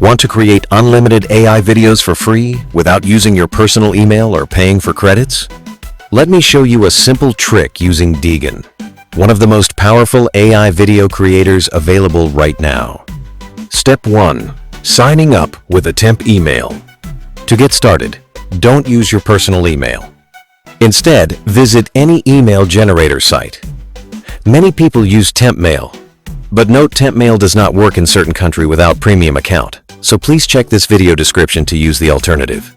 Want to create unlimited AI videos for free without using your personal email or paying for credits? Let me show you a simple trick using Digan, one of the most powerful AI video creators available right now. Step 1. Signing up with a temp email. To get started, don't use your personal email. Instead, visit any email generator site. Many people use temp mail, but note temp mail does not work in certain countries without premium account, so please check this video description to use the alternative.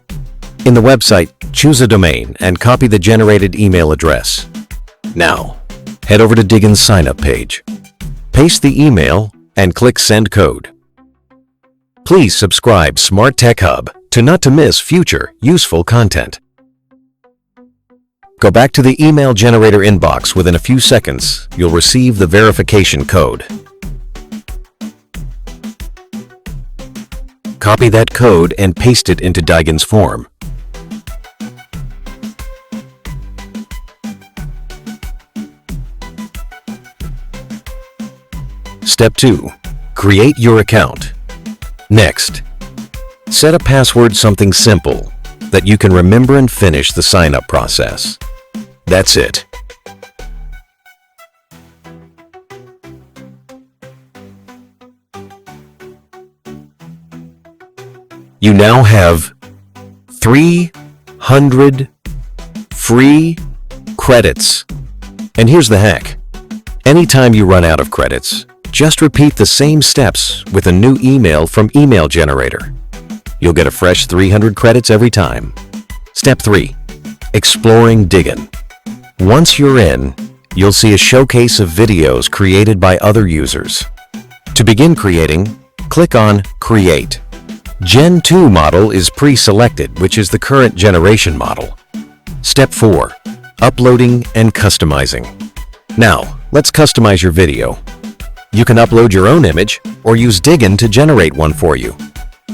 In the website, choose a domain and copy the generated email address. Now, head over to Digan's sign-up page. Paste the email and click Send Code. Please subscribe Smart Tech Hub not to miss future useful content. Go back to the email generator inbox. Within a few seconds, you'll receive the verification code. Copy that code and paste it into Digan's form. Step 2. Create your account. Next, set a password, something simple that you can remember, and finish the sign-up process. That's it. You now have 300 free credits. And here's the hack. Anytime you run out of credits, just repeat the same steps with a new email from Email Generator. You'll get a fresh 300 credits every time. Step 3. Exploring Digan. Once you're in, you'll see a showcase of videos created by other users. To begin creating, click on Create. Gen 2 model is pre-selected, which is the current generation model. Step 4. Uploading and customizing. Now, let's customize your video. You can upload your own image or use Digan to generate one for you.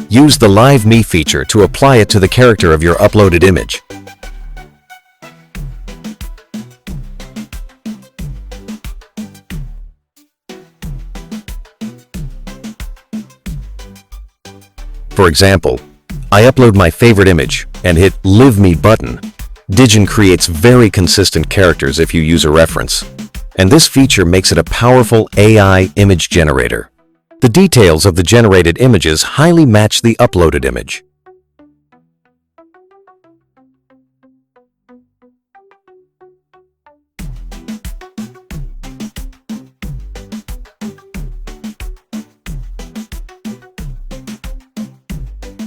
Use the Live Me feature to apply it to the character of your uploaded image. For example, I upload my favorite image and hit Live Me button. Digan creates very consistent characters if you use a reference, and this feature makes it a powerful AI image generator. The details of the generated images highly match the uploaded image.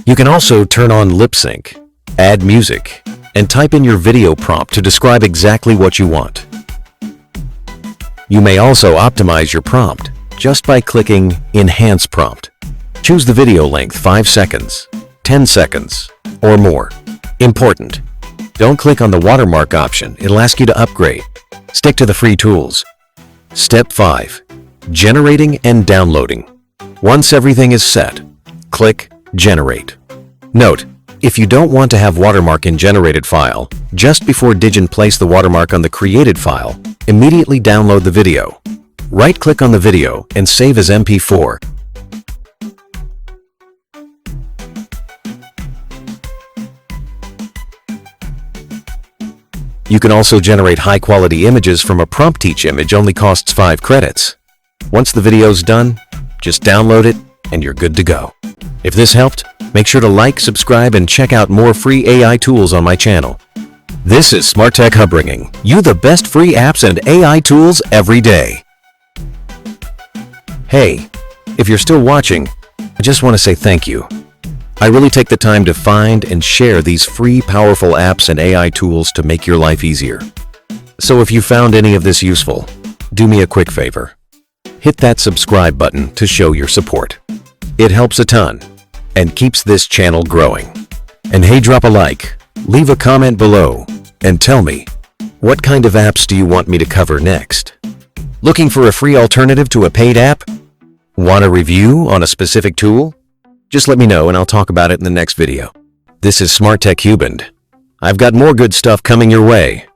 You can also turn on lip sync, add music, and type in your video prompt to describe exactly what you want. You may also optimize your prompt just by clicking Enhance Prompt. Choose the video length 5 seconds, 10 seconds, or more. Important: don't click on the watermark option, it'll ask you to upgrade. Stick to the free tools. Step 5. Generating and downloading. Once everything is set, click Generate. Note, if you don't want to have watermark in generated file, just before Digan place the watermark on the created file, immediately download the video. Right-click on the video and save as MP4. You can also generate high-quality images from a prompt. Each image only costs 5 credits. Once the video's done, just download it and you're good to go. If this helped, make sure to like, subscribe, and check out more free AI tools on my channel. This is Smart Tech Hub, bringing you the best free apps and AI tools every day. Hey, if you're still watching, I just want to say thank you. I really take the time to find and share these free, powerful apps and AI tools to make your life easier. So if you found any of this useful, do me a quick favor. Hit that subscribe button to show your support. It helps a ton and keeps this channel growing. And hey, drop a like, leave a comment below, and tell me, what kind of apps do you want me to cover next? Looking for a free alternative to a paid app? Want a review on a specific tool? Just let me know and I'll talk about it in the next video. This is Smart Tech Hub, and I've got more good stuff coming your way.